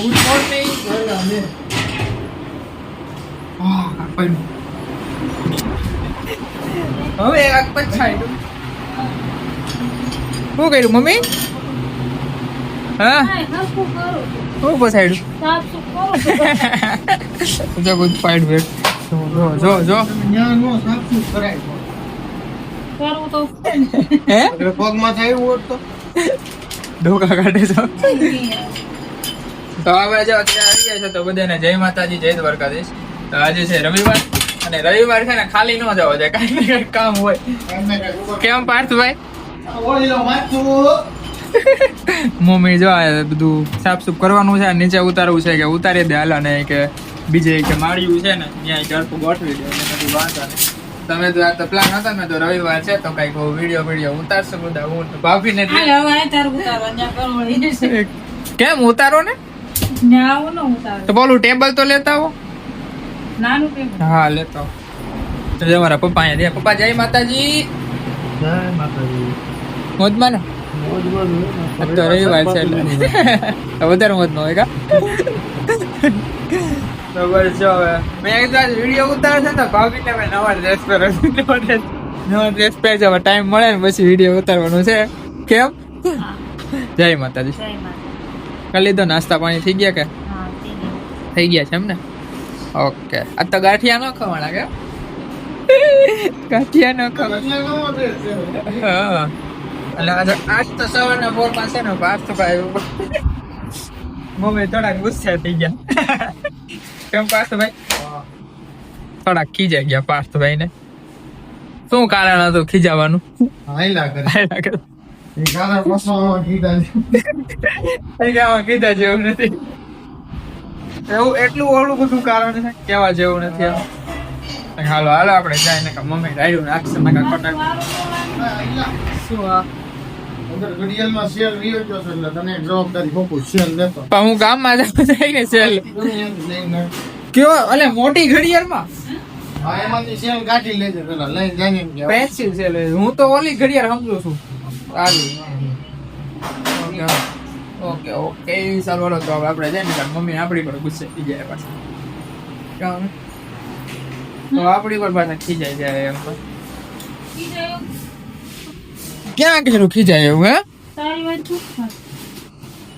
Good morning. હવે એક પછાડ્યું. શું કર્યું મમ્મી? હા શું પછાડ્યું? જો બધું પાડ વેટ. જો જો હે પગમાં થયું હોત તો ઢોકા કાઢે છો. તો હવે જો અત્યારે આવી ગયા છે તો બધાને જય માતાજી, જય દ્વારકાધીશ. તો આજે છે રવિવાર અને રવિવાર છે ને ખાલી ન જવો જાય, કાંઈ ને કાંઈ કામ હોય. કેમ પાર્થભાઈ? મમ્મી જો આ બધું સાફ સુફ કરવાનું છે, નીચે ઉતારવું છે કે ઉતારી દે હાલા ને કે બીજે કે માળિયું છે ને ત્યાં જડતું ગોઠવી દે એટલે બધું વાંચા ને. તમે તો આ તો પ્લાન હતા ને તો રવિવાર છે તો કઈક વિડીયો ઉતારશો બધા. હું ભાભીને કેમ ઉતારો ને તો બોલું ટેબલ તો લેતા આવો. હા લેતા આવો. તો અમારા પપ્પા અહીંયા દે. પપ્પા જય માતાજી. જય માતાજી. મોજમાં ને તો રવિવાર છે એટલે વધારે મોજમાં હોય કા. તો બસ જો હવે મેં કીધું વિડીયો ઉતારે છે ને ભાભીને મેં નવા ડ્રેસ પહેર્યો. નવા ડ્રેસ પહેરજો, હવે ટાઈમ મળે ને પછી વિડીયો ઉતારવાનું છે. કેમ? જય માતાજી. કરી લીધો નાસ્તા પાણી થઈ ગયા કે? થઈ ગયા છે એમ ને? ઓકે. આ તો ગાંઠિયા ન ખવાના કે? ગાંઠિયા ન ખવાના. હા એટલે આજ તો સવારના પોરમાં છે ને પાર્થભાઈ મમ્મી થોડાક ગુસ્સે થઈ ગયા. કેમ પાર્થભાઈ? થોડાક ખીજાઈ ગયા પાર્થભાઈ ને. શું કારણ હતું ખીજાવાનું? કીધા જેવું નથી. એવું એટલું ઓળું બધું કારણ છે, કેવા જેવું નથી. હાલો હાલો આપણે જાય ને મમ્મી રાડ્યું નાખશે નકા ખોટા. શું આ હું ગામમાં જાય ને સેલ કયો? અલે મોટી ઘડિયાળમાં પેન્સિલ સેલ. હું તો ઓલી ઘડિયાળ સમજુ છું. ઓકે ઓકે સારું હાલો તો આપણે જાય ને મમ્મી આપણી પર ગુસ્સે થઈ જાય પાછા. તો આપણી પર પાછા ખીજાઈ જાય એમ. ક્યાં કર્યું ખીજાય એવું?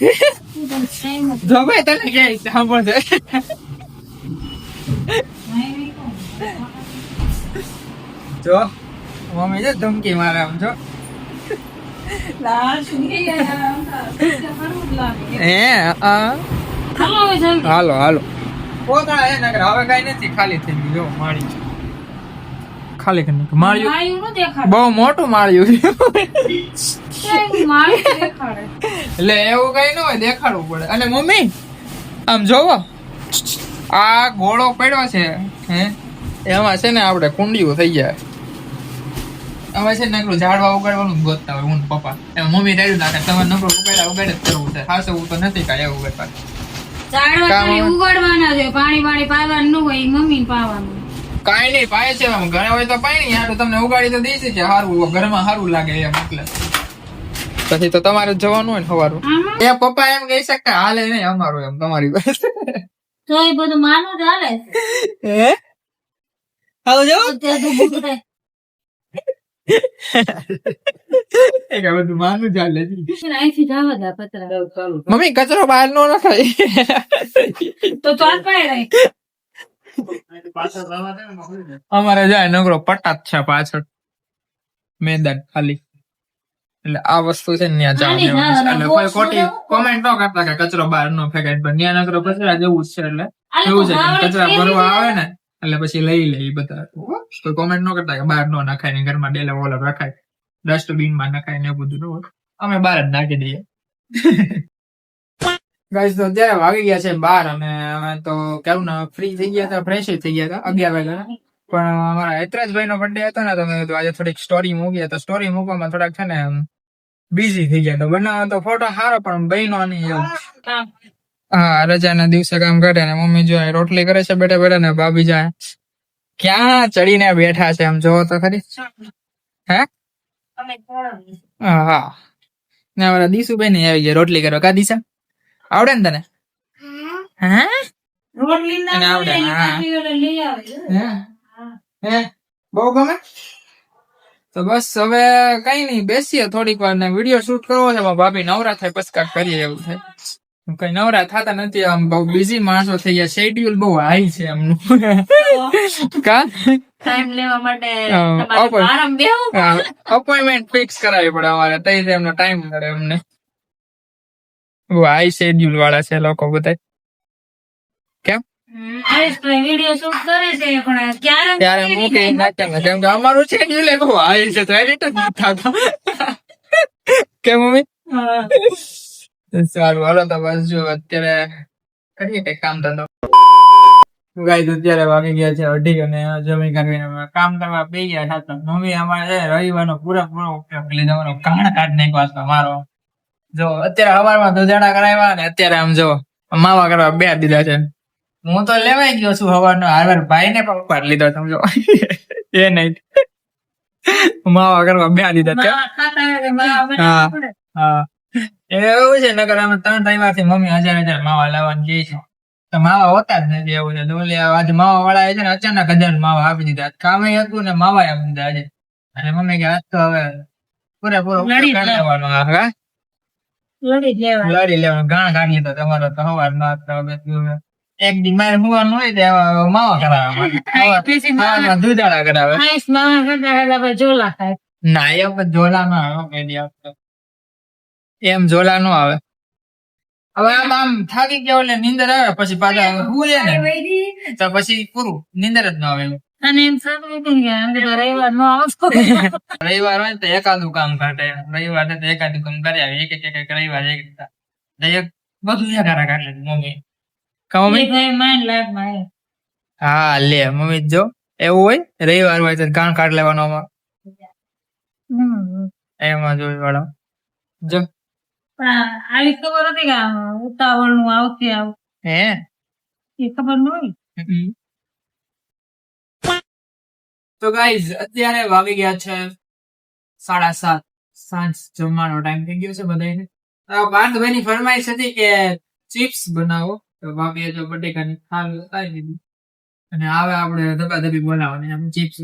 હે જો ભાઈ તને ક્યાંય સાંભળશે. જો મમ્મી જો ધમકી મારે આમ જો. હાલો હાલો પોતા એ નગર હવે કઈ નથી, ખાલી થઈ ગયું. જો માળી ખાલી કરી માળ્યું બહુ મોટું માળ્યું. એટલે એવું કઈ ન હોય, દેખાડવું પડે. અને મમ્મી આમ જોવો આ ગોળો પડ્યો છે હે એમાં છે ને આપણે કુંડિયું થઈ જાય. હવે છે ને નકરું ઝાડવા ઉગાડવાનું ગોતતા હોય હું પપ્પા. એમાં મમ્મી રેડ્યું નાખે તમારે નકરું ઉગાડે જ કરવું છે. ખાસ એવું તો નથી કાંઈ એવું કરતા. પાણી પાવાનું હોય મમ્મી પાવાનું. કાંઈ નહીં પાય છે ઘણા હોય તો પાય નહીં. યાર તમને ઉગાડી તો દઈ છે કે સારું ઘરમાં સારું લાગે એમ. એટલે પછી તો તમારે જ જવાનું હોય ને સવારું. એ પપ્પા એમ કહી શકે હાલે નહીં અમારું એમ તમારી પાસે. તો એ બધું માનું જ હાલે. હે હાલો જાવ બધું માનું ચાલે. મમ્મી કચરો બહાર નો નખાય તો અમારે જાય નગરો પટાત છે પાછળ મેદાન ખાલી. એટલે આ વસ્તુ છે ને ત્યાં એટલે કોઈ ખોટી કોમેન્ટ ન કરતા કે કચરો બહાર ન ફેંકાય. પણ ત્યાં નગરો કચરા જેવું જ છે. એટલે એવું છે કે કચરા ભરવા આવે ને એટલે પછી લઈ લે બધા. કોઈ કોમેન્ટ ન કરતા કે બહાર ન નખાય ને ઘરમાં ડેલે ઓલો રખાય ડસ્ટબિન માં નખાય ને એવું બધું. અમે બહાર જ નાખી દઈએ. ગાઈસ તો અત્યારે વાગી ગયા છે 12 અને અમે તો કેવું ને ફ્રી થઈ ગયા હતા, ફ્રેશ થઈ ગયા હતા 11 વાગ્યા. પણ અમારા હેતરાજભાઈ નો બર્થડે હતો ને તો મેં કીધું આજે થોડીક સ્ટોરી મૂકી. તો સ્ટોરી મૂકવામાં થોડાક છે ને બિઝી થઈ ગયા. તો બનાવવા તો ફોટો સારો પણ બહેનો નહીં એવું. હા રજાના દિવસે કામ કરે ને મમ્મી જો રોટલી કરે છે બેઠા બેઠા ને ભાભી જાય ક્યાં ચડીને બેઠા છે આમ જોવો તો ખરી. હે હા ને અમારા દીશુભાઈ ને આવી ગયા રોટલી કરવા. કા દિશા આવડે ને તને? હે રોટલી ના અને આવડે, મળે, હા. એની પાસે લઈ આવે. હે બહુ ગમે. તો બસ હવે કઈ નહીં, બેસીએ થોડીક વાર ને વિડીયો શૂટ કરવો છે. મારા ભાભી નવરા થાય પછી કાંઈક કરીએ એવું થાય. કઈ નવરા થતા નથી, આમ બહુ બિઝી માણસો થઈ ગયા, શેડ્યુલ બહુ હાઈ છે એમનું. કા ટાઈમ લેવા માટે હા, તમારે ઓપન. આરામ બેહવું પડે. અપોઇન્ટમેન્ટ ફિક્સ કરાવવી પડે અમારે, તઈ એમનો ટાઈમ મળે અમને. બહુ હાઈ શેડ્યુલ વાળા છે લોકો બધા. કેમ હરેશભાઈ વિડીયો શૂટ કરે છે પણ ક્યારે ત્યારે મૂકે નાખ્યા, કેમ કે અમારું શેડ્યુલ બહુ હાઈ છે, તો એડિટ જ નથી થતા. કેમ મમ્મી? સારું હાલો તો બસ જો અત્યારે કરીએ કઈ કામ ધંધો. ગાઈસ અત્યારે વાગી ગયા છે 2:30 અને જમી કરીને અમે કામ કરવા બેસી ગયા હતા. મમ્મી અમારે છે રવિવારનો પૂરેપૂરો ઉપયોગ લીધો, કાણ કાઢ નાખ્યો છે મારો. જો અત્યારે સવારમાં દૂધાણા કરાવ્યા ને અત્યારે આમ જો માવા કરવા બે દીધા છે. હું તો લેવાઈ ગયો છું સવારનો, હારવાર ભાઈ ને પણ ઉપાડ લીધો સમજો. એ નહીં માવા કરવા બે દીધા છે. માં ખાતા હોય તો માં હા. બનાવવું પડે. હા એવું છે, નકર અમે 3 રવિવારથી મમ્મી 1000 માવા લાવવાની કહે છે. તો માવા હોતા જ નથી એવું છે. તો ઓલી આજે માવા વાળા છે ને અચાનક 1000 માવા આપી દીધા. કામે હતું ને માવા આપી દીધા આજે. અને મમ્મી કે આજ તો હવે પૂરેપૂરો ઉપયોગ લડી જ કરી લેવાનો. હા લડી જ લેવા. લડી લેવાનું, ગાણ કાઢી લીધો તમારો તો સવાર ના એક દી મારે હુવાનું હોય તો માવા કરાવે. પછી સવારમાં દૂધાળા કરાવે. આઈસ માં ખાતા ખાતા પછી ઝોલા ખાય. ના એમ ઝોલા નો આવે કેદી આપતો. એમ ઝોલા નો આવે. હવે આમ થાકી ગયા એટલે નીંદર આવે પછી પાછા હુએ ને તો પછી પૂરું, નીંદર જ ન આવે. અને એમ થતું હતું કે આમ તો રવિવાર નો આવતો. રવિવાર હોય તો એકાદું કામ કાઢે, રવિવાર તો એકાદું કામ કરી આવે. એક રવિવાર એક બધું એકારા કાઢે મમ્મી. કા મમ્મી? એ ભાઈ માન લાગ માં હા લે મમ્મી જો એવું હોય, રવિવાર હોય તો કામ કાઢ લેવાનો આમાં. એમાં જોઈ વાળો જો પણ આવી ખબર હતી કે ઉતાવળ નું આવતી આવું હે એ ખબર ન હોય. તો ગાઈઝ અત્યારે વાગી ગયા છે 7:30, સાંજ જમવાનો ટાઈમ થઈ ગયો છે બધાને. પાર્થભાઈની ફરમાઈશ હતી કે ચિપ્સ બનાવો, તો ભાભીએ જો બટેકાની ખાલ ઉતારી દીધી અને હવે આપણે ધબાધબી બોલાવવાની આમ ચિપ્સ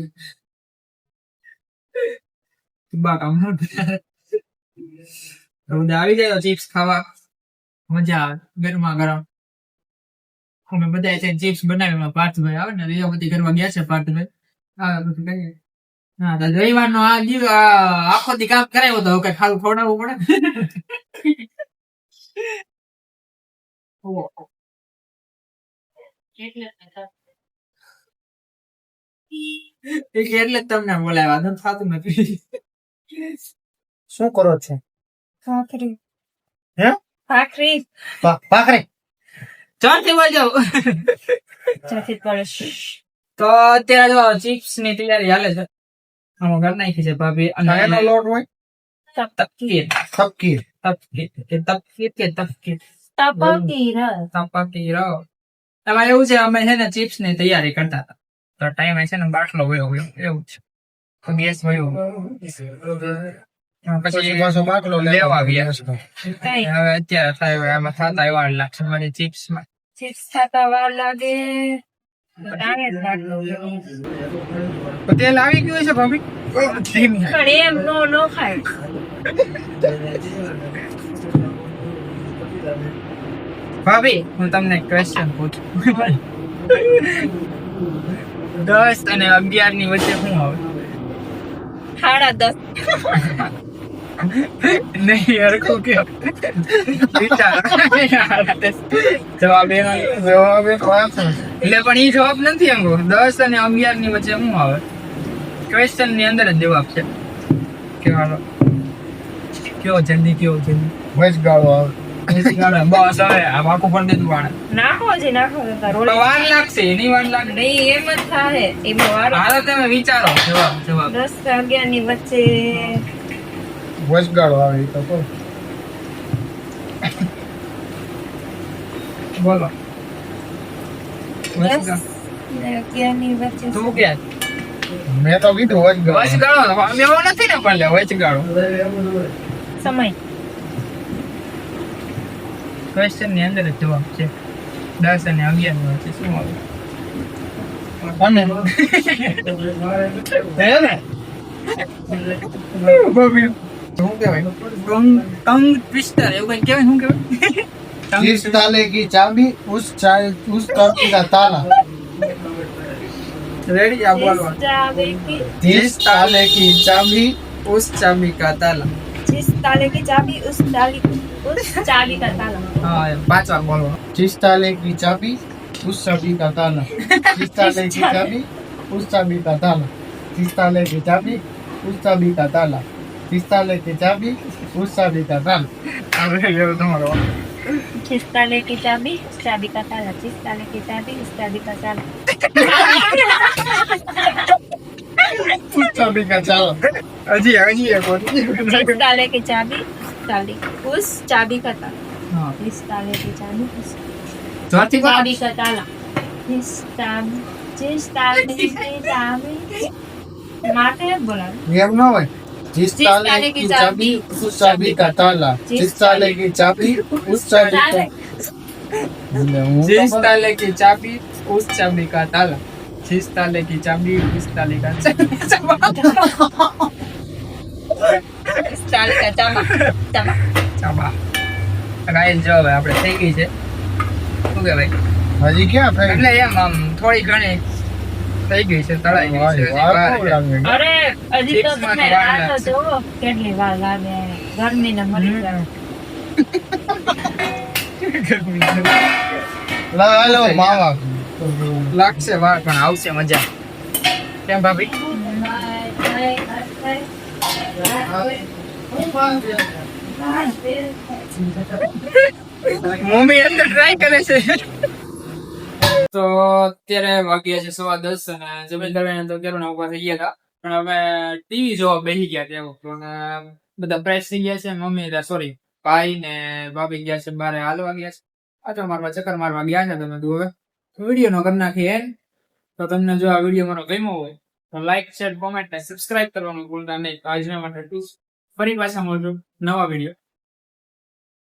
આવી જાય તો ચિપ્સ ખાવા મજા આવે, ગરમા ગરમ. અમે બધા ચિપ્સ બનાવી, પાર્થભાઈ આવે ને રીજાપતિ કરવા ગયા છે. પાર્થભાઈ આવે બધું કરીએ. હા તો રવિવારનો આ દિવસ આખો દી કામ કરાવ્યો તો કઈ ખાવું ખવડાવવું પડે. એટલે જ તમને બોલાવ્યા, નથી થતું નથી. શું કરો છો? ભાખરી હે? ભાખરી ભાખરી ચોથી બોલ જાવ. ચાથી પડે. તો અત્યારે જો ચિપ્સ ની તૈયારી હાલે છે. આમાં ઘર નાખી છે ભાભી. અને એનો લોટ હોય તપકીર તપકીર તપકીર કે તપકીર કે તપકીર તપકી ર તપકી રહો. એમાં એવું છે અમે છે ને ચિપ્સ ની તૈયારી કરતા હતા તો ટાઈમ છે ને બાટલો વયો ગયો એવું છે. તો ગેસ વયો પછી પાછો બાટલો લેવા ગયા. કઈ હવે અત્યારે થાય એમાં થતા વાર લાગશે મારી ચિપ્સ માં. ચિપ્સ ખાતા વાર લાગે. તેલ આવી ગયું છે ભાભી. પણ એમ નો ખાય. ભાભી હું તમને ક્વેશ્ચન પૂછું. 10 અને 11 ની વચ્ચે શું આવે? 10:30. નહીં હરખું કે વિચાર. જવાબ એટલે પણ ઈ જવાબ નથી એમ. 10 અને 11 ની વચ્ચે શું આવે? ક્વેશ્ચન ની અંદર જ જવાબ છે. કેવાનો કયો જલ્દી કયો જલ્દી. વચગાળો આવે. બસ હવે આ વાકું પણ દેતું વાળે નાખો તો વાર લાગશે, એની વાર લાગે. નહીં એમ જ થાય. એમાં વાર હાલો તમે વિચારો જવાબ 10-11 ની વચ્ચે વચગાળો આવે એ તો કહો. બોલો. 10-11 ની વચ્ચે તું કે મેં તો કીધું વચગાળો. વચગાળો એવો નથી ને પણ લે વચગાળો સમય. ક્વેશ્ચન ની અંદર જ જવાબ છે. 10 અને 11 ની વચ્ચે શું આવે? અને હે ને શું કહેવાય? ટંગ ટ્વિસ્ટર એવું કંઈ કહેવાય? શું કહેવાય? जिस ताले की चाबी उस चाबी का ताला રેડી આ બોલવા. जिस ताले की चाबी उस चाबी का ताला. जिस ताले की चाबी उस चाबी का ताला हाँ એમ 5 વાર બોલવા. जिस ताले की चाबी उस चाबी का ताला जिस ताले की चाबी उस चाबी का ताला जिस ताले की चाबी उस चाबी का ताला जिस ताले की चाबी उस चाबी का ताला હવે એવું તમારો. जिस ताले की चाबी उस चाबी का ताला जिस ताले की चाबी उस चाबी का ताला उस चाबी का ताला હજી એક વાર. जिस ताले की चाबी उस चाबी का ताला હા जिस ताले की चाबी उस જોરથી બોલો. चाबी का ताला जिस ताले की चाबी माते बोला ये ना भाई जिस ताले की चाबी उस चाबी का ताला जिस ताले की चाबी उस चाबी का जिस ताले की चाबी उस चाबी का ताला जिस ताले की चाबी उस ताले का जिस ताले का चाबा ચાબા. ગાઈસ જો હવે આપણે થઈ ગઈ છે. શું કહેવાય? हजी क्या था એટલે એમ આમ થોડી ઘણી થઈ ગઈ છે, તળાઈ ગઈ છે. હજી વાર છે. અરે હજી તો Chips માં તમે તો વાર રાહ તો લાગશે. જોવો કેટલી વાર લાગે ગરમી ને મરી જાય हेलो मामा લાગશે વાર પણ આવશે મજા. કેમ ભાભી? મમ્મી અંદર ટ્રાય કરે છે. તો અત્યારે વાગ્યા છે 10:15 અને જમીન તો કેરું ઉભા થઈ ગયા હતા, પણ હવે ટીવી જોવા બેસી ગયા છે. પણ બધા ફ્રેશ થઈ ગયા છે. મમ્મી સોરી ભાઈ ને ભાભી ગયા છે બારે હાલવા ગયા છે. આટો મારવા ચક્કર મારવા ગયા છે. તમે હવે વિડીયો નો કરી નાખીએ એમ. તો તમને જો આ વિડીયો મારો ગમ્યો હોય તો લાઈક શેર કોમેન્ટ ને સબસ્ક્રાઇબ કરવાનું ભૂલતા નહીં. આજના માટે ફરી પાછા મળજો નવા વિડીયો